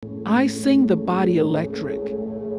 I sing the body electric.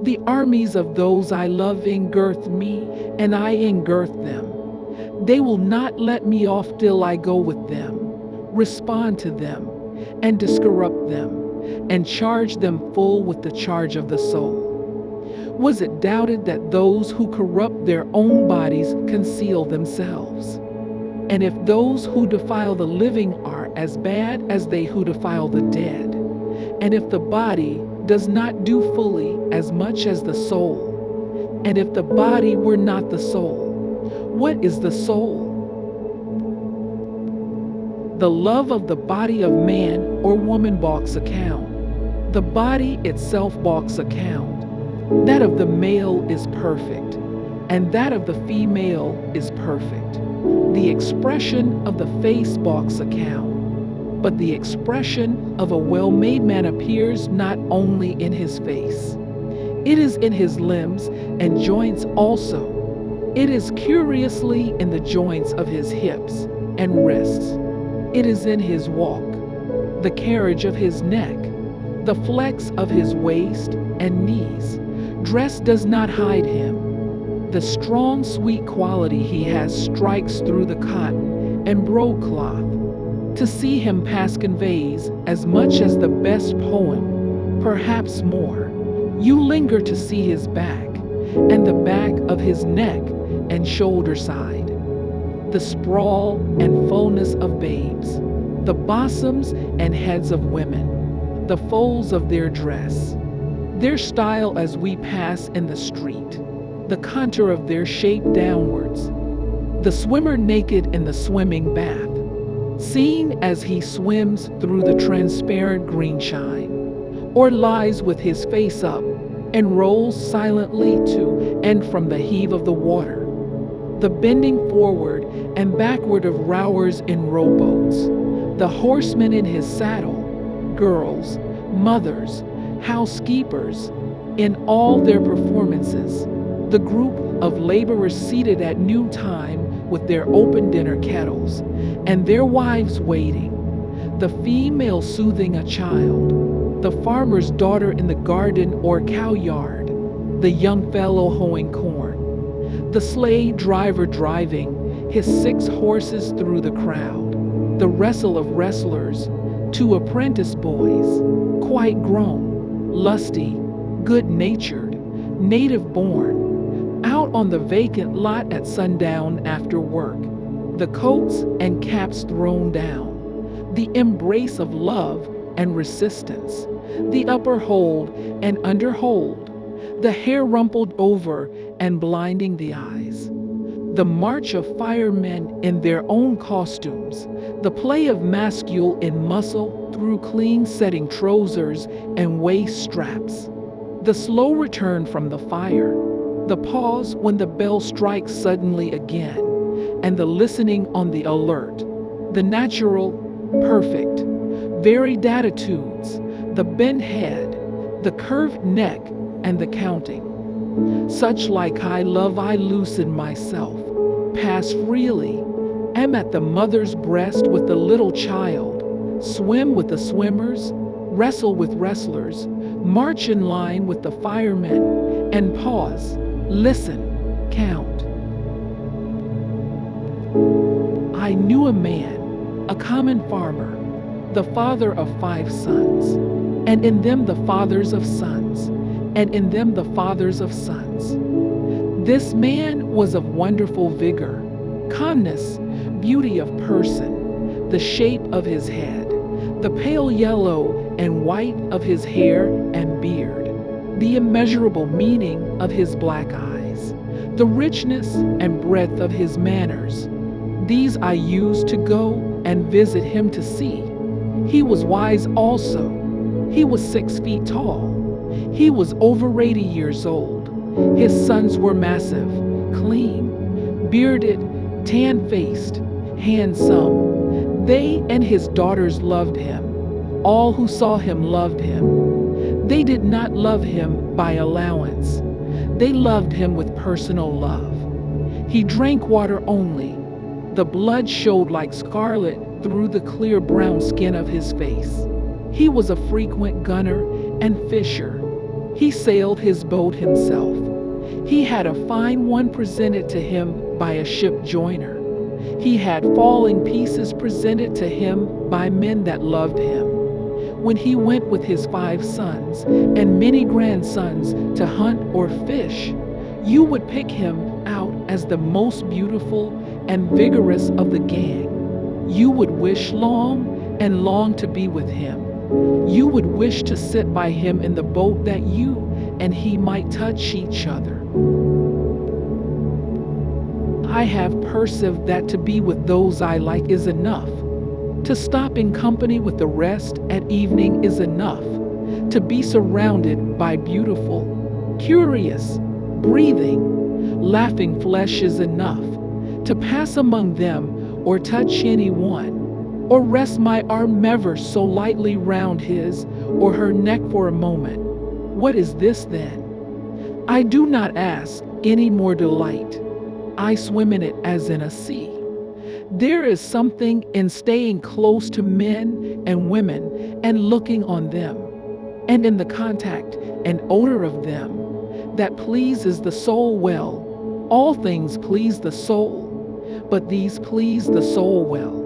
The armies of those I love engirth me, and I engirth them. They will not let me off till I go with them, respond to them, and discorrupt them, and charge them full with the charge of the soul. Was it doubted that those who corrupt their own bodies conceal themselves? And if those who defile the living are as bad as they who defile the dead, and if the body does not do fully as much as the soul, and if the body were not the soul, what is the soul? The love of the body of man or woman balks account. The body itself balks account. That of the male is perfect, and that of the female is perfect. The expression of the face balks account, but the expression of a well-made man appears not only in his face. It is in his limbs and joints also. It is curiously in the joints of his hips and wrists. It is in his walk, the carriage of his neck, the flex of his waist and knees. Dress does not hide him. The strong, sweet quality he has strikes through the cotton and broadcloth. To see him pass conveys as much as the best poem, perhaps more. You linger to see his back, and the back of his neck and shoulder side, the sprawl and fullness of babes, the bosoms and heads of women, the folds of their dress, their style as we pass in the street, the contour of their shape downwards, the swimmer naked in the swimming bath, seen as he swims through the transparent green shine, or lies with his face up and rolls silently to and from the heave of the water, the bending forward and backward of rowers in rowboats, the horseman in his saddle, girls, mothers, housekeepers, in all their performances, the group of laborers seated at noontime with their open dinner kettles, and their wives waiting, the female soothing a child, the farmer's daughter in the garden or cow yard, the young fellow hoeing corn, the sleigh driver driving his 6 horses through the crowd, the wrestle of wrestlers, 2 apprentice boys, quite grown, lusty, good-natured, native-born, out on the vacant lot at sundown after work, the coats and caps thrown down, the embrace of love and resistance, the upper hold and under hold, the hair rumpled over and blinding the eyes, the march of firemen in their own costumes, the play of mascule in muscle through clean-setting trousers and waist straps, the slow return from the fire, the pause when the bell strikes suddenly again, and the listening on the alert, the natural, perfect, varied attitudes, the bent head, the curved neck, and the counting. Such like I love I loosen myself, pass freely, am at the mother's breast with the little child, swim with the swimmers, wrestle with wrestlers, march in line with the firemen, and pause, listen, count. I knew a man, a common farmer, the father of 5 sons, and in them the fathers of sons, and in them the fathers of sons. This man was of wonderful vigor, calmness, beauty of person, the shape of his head, the pale yellow and white of his hair and beard, the immeasurable meaning of his black eyes, the richness and breadth of his manners. These I used to go and visit him to see. He was wise also. He was 6 feet tall. He was over 80 years old. His sons were massive, clean, bearded, tan-faced, handsome. They and his daughters loved him. All who saw him loved him. They did not love him by allowance. They loved him with personal love. He drank water only. The blood showed like scarlet through the clear brown skin of his face. He was a frequent gunner and fisher. He sailed his boat himself. He had a fine one presented to him by a ship joiner. He had falling pieces presented to him by men that loved him. When he went with his 5 sons and many grandsons to hunt or fish, you would pick him out as the most beautiful and vigorous of the gang. You would wish long and long to be with him. You would wish to sit by him in the boat that you and he might touch each other. I have perceived that to be with those I like is enough. To stop in company with the rest at evening is enough. To be surrounded by beautiful, curious, breathing, laughing flesh is enough. To pass among them or touch anyone, or rest my arm ever so lightly round his or her neck for a moment. What is this then? I do not ask any more delight. I swim in it as in a sea. There is something in staying close to men and women and looking on them, and in the contact and odor of them, that pleases the soul well. All things please the soul, but these please the soul well.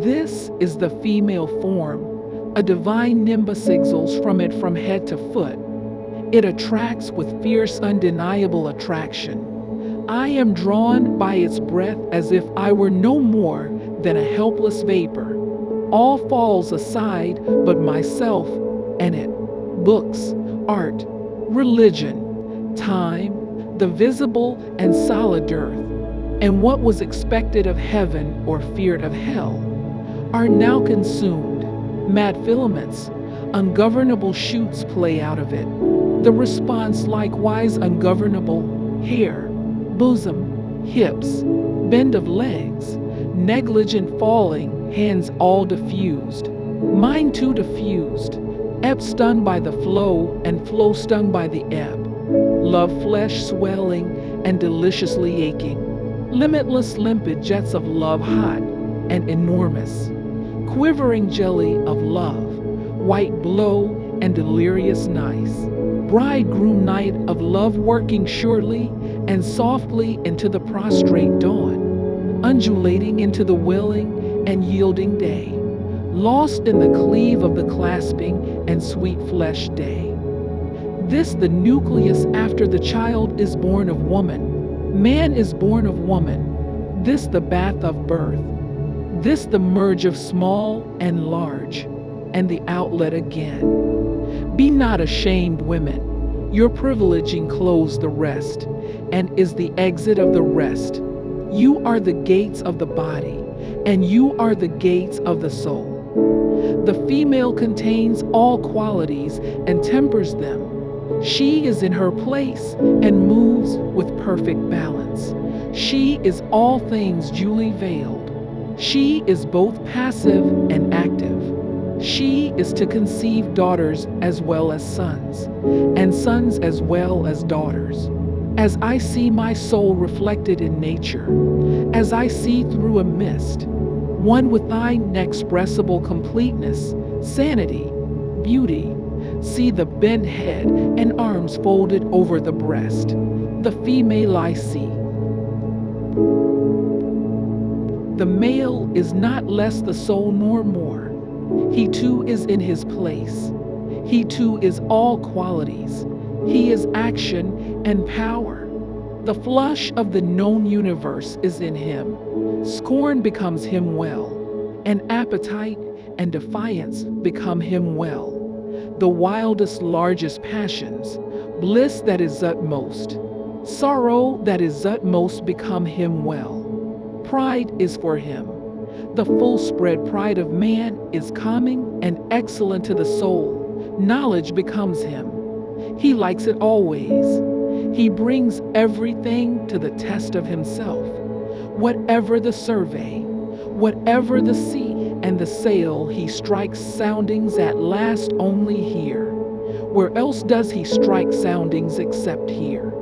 This is the female form. A divine nimbus exhales from it from head to foot. It attracts with fierce, undeniable attraction. I am drawn by its breath as if I were no more than a helpless vapor. All falls aside but myself and it. Books, art, religion, time, the visible and solid earth, and what was expected of heaven or feared of hell, are now consumed. Mad filaments, ungovernable shoots play out of it. The response likewise ungovernable, hair, bosom, hips, bend of legs, negligent falling, hands all diffused, mind too diffused, ebb stung by the flow and flow stung by the ebb, love flesh swelling and deliciously aching, limitless limpid jets of love hot and enormous, quivering jelly of love, white blow and delirious nice, bridegroom night of love working surely and softly into the prostrate dawn, undulating into the willing and yielding day, lost in the cleave of the clasping and sweet flesh day. This the nucleus after the child is born of woman, man is born of woman, this the bath of birth, this the merge of small and large, and the outlet again. Be not ashamed, women, your privilege enclose the rest, and is the exit of the rest. You are the gates of the body, and you are the gates of the soul. The female contains all qualities and tempers them. She is in her place and moves with perfect balance. She is all things duly veiled. She is both passive and active. She is to conceive daughters as well as sons, and sons as well as daughters. As I see my soul reflected in nature, as I see through a mist, one with thine inexpressible completeness, sanity, beauty, see the bent head and arms folded over the breast, the female I see. The male is not less the soul nor more. He too is in his place. He too is all qualities. He is action and power. The flush of the known universe is in him. Scorn becomes him well, and appetite and defiance become him well. The wildest, largest passions, bliss that is utmost, sorrow that is utmost become him well. Pride is for him. The full spread pride of man is calming and excellent to the soul. Knowledge becomes him. He likes it always. He brings everything to the test of himself. Whatever the survey, whatever the sea and the sail, he strikes soundings at last only here. Where else does he strike soundings except here?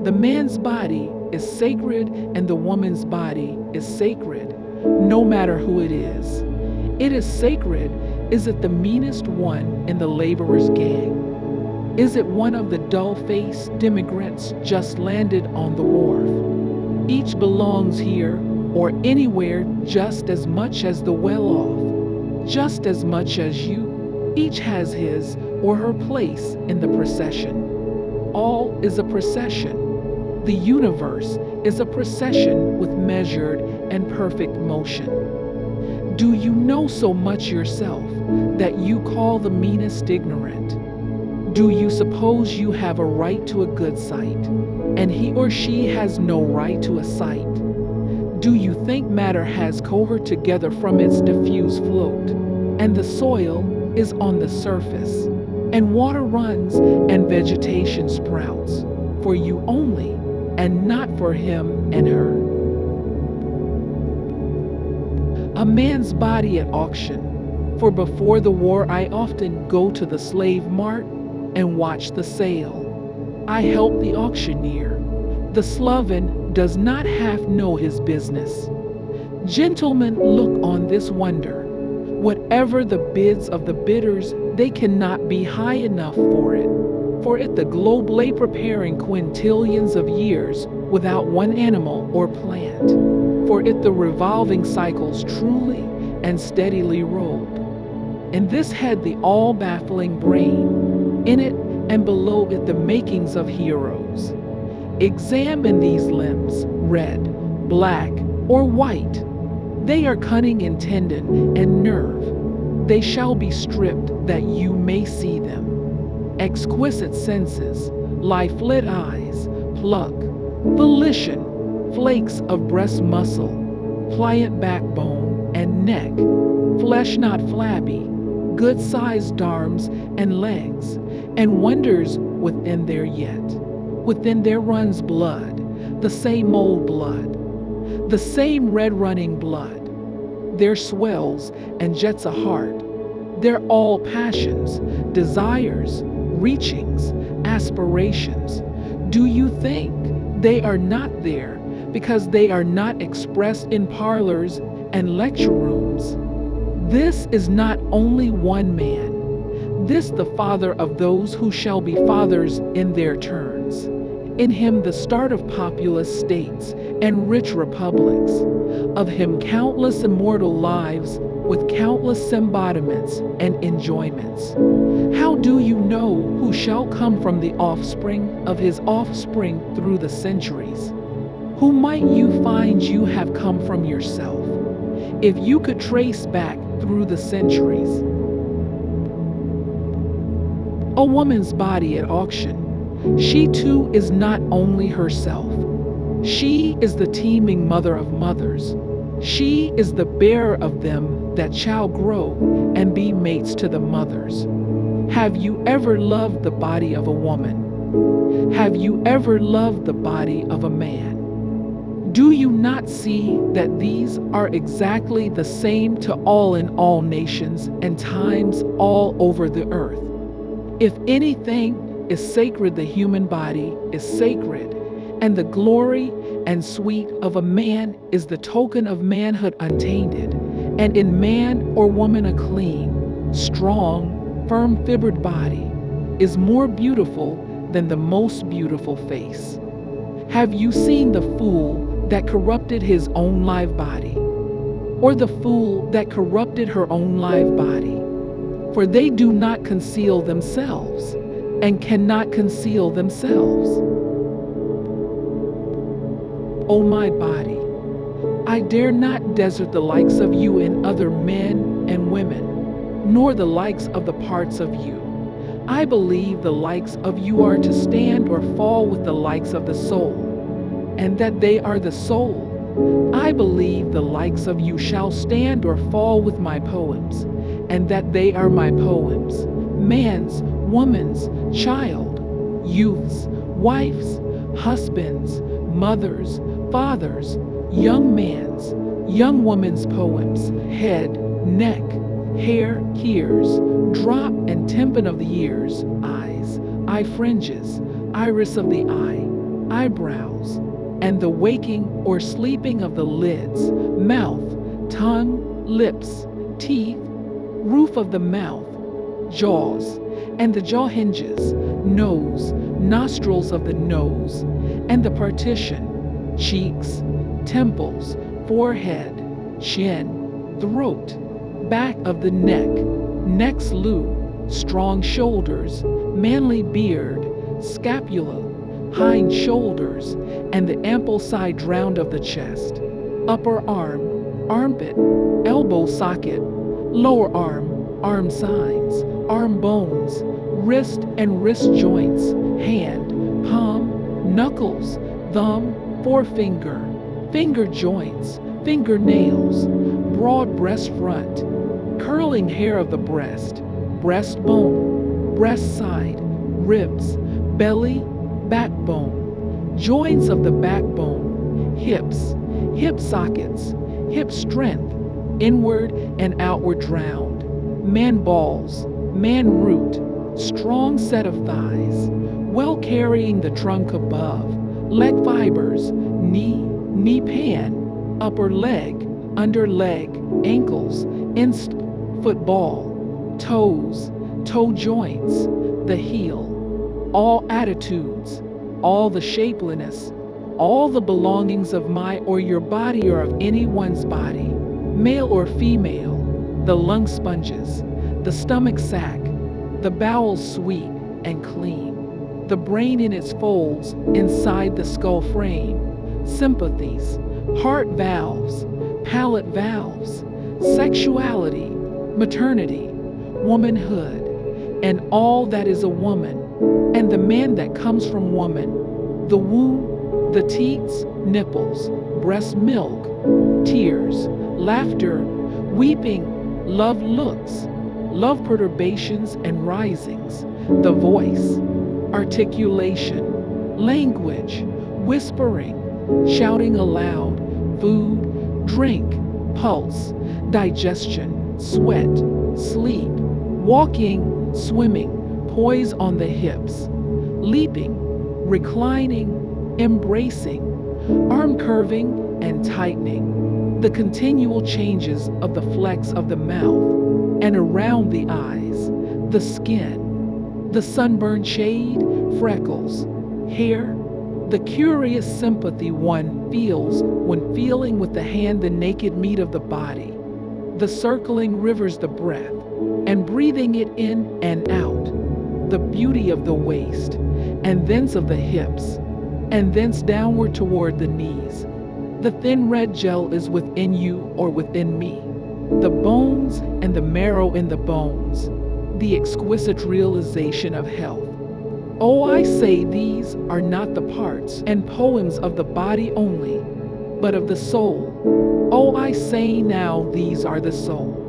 The man's body is sacred and the woman's body is sacred, no matter who it is. It is sacred Is it the meanest one in the laborers' gang? Is it one of the dull-faced immigrants just landed on the wharf? Each belongs here or anywhere just as much as the well-off, just as much as you. Each has his or her place in the procession. All is a procession. The universe is a procession with measured and perfect motion. Do you know so much yourself that you call the meanest ignorant? Do you suppose you have a right to a good sight, and he or she has no right to a sight? Do you think matter has cohered together from its diffuse float, and the soil is on the surface, and water runs and vegetation sprouts, for you only, and not for him and her? A man's body at auction, for before the war I often go to the slave mart and watch the sale. I help the auctioneer. The sloven does not half know his business. Gentlemen, look on this wonder. Whatever the bids of the bidders, they cannot be high enough for it. For it the globe lay preparing quintillions of years without one animal or plant. For it the revolving cycles truly and steadily rolled. And this had the all-baffling brain, in it and below it the makings of heroes. Examine these limbs, red, black, or white. They are cunning in tendon and nerve. They shall be stripped that you may see them. Exquisite senses, life-lit eyes, pluck, volition, flakes of breast muscle, pliant backbone and neck, flesh not flabby, good-sized arms and legs, and wonders within there yet. Within there runs blood, the same old blood, the same red-running blood. There swells and jets a heart. They're all passions, desires, reachings, aspirations. Do you think they are not there because they are not expressed in parlors and lecture rooms? This is not only one man, this the father of those who shall be fathers in their turns. In him the start of populous states and rich republics, of him countless immortal lives with countless embodiments and enjoyments. How do you know who shall come from the offspring of his offspring through the centuries? Who might you find you have come from yourself, if you could trace back through the centuries? A woman's body at auction, she too is not only herself. She is the teeming mother of mothers. She is the bearer of them that shall grow and be mates to the mothers. Have you ever loved the body of a woman? Have you ever loved the body of a man? Do you not see that these are exactly the same to all in all nations and times all over the earth? If anything is sacred, the human body is sacred, and the glory and sweet of a man is the token of manhood untainted, and in man or woman a clean, strong, firm-fibred body is more beautiful than the most beautiful face. Have you seen the fool that corrupted his own live body, or the fool that corrupted her own live body? For they do not conceal themselves, and cannot conceal themselves. O my body, I dare not desert the likes of you in other men and women, nor the likes of the parts of you. I believe the likes of you are to stand or fall with the likes of the soul, and that they are the soul. I believe the likes of you shall stand or fall with my poems, and that they are my poems, man's, woman's, child, youth's, wife's, husband's, mother's, father's, young man's, young woman's poems, head, neck, hair, ears, drop and tympan of the ears, eyes, eye fringes, iris of the eye, eyebrows, and the waking or sleeping of the lids, mouth, tongue, lips, teeth, roof of the mouth, jaws, and the jaw hinges, nose, nostrils of the nose, and the partition, cheeks, temples, forehead, chin, throat, back of the neck, neck's loop, strong shoulders, manly beard, scapula, hind shoulders, and the ample side round of the chest, upper arm, armpit, elbow socket, lower arm, arm signs, arm bones, wrist and wrist joints, hand, palm, knuckles, thumb, forefinger, finger joints, fingernails, broad breast front, curling hair of the breast, breastbone, breast side, ribs, belly, backbone, joints of the backbone, hips, hip sockets, hip strength, inward and outward round, man balls, man root, strong set of thighs, well carrying the trunk above, leg fibers, knee pan, upper leg, under leg, ankles, inst, football, toes, toe joints, the heel, all attitudes, all the shapeliness, all the belongings of my or your body or of anyone's body, male or female, the lung sponges, the stomach sac, the bowels sweet and clean, the brain in its folds inside the skull frame, sympathies, heart valves, palate valves, sexuality, maternity, womanhood, and all that is a woman, and the man that comes from woman, the womb, the teats, nipples, breast milk, tears, laughter, weeping, love looks, love perturbations and risings, the voice, articulation, language, whispering, shouting aloud, food, drink, pulse, digestion, sweat, sleep, walking, swimming, poise on the hips, leaping, reclining, embracing, arm curving and tightening, the continual changes of the flex of the mouth and around the eyes, the skin, the sunburned shade, freckles, hair, the curious sympathy one feels when feeling with the hand the naked meat of the body, the circling rivers the breath, and breathing it in and out, the beauty of the waist, and thence of the hips, and thence downward toward the knees. The thin red gel is within you or within me, the bones and the marrow in the bones, the exquisite realization of health. Oh, I say these are not the parts and poems of the body only, but of the soul. Oh, I say now these are the soul.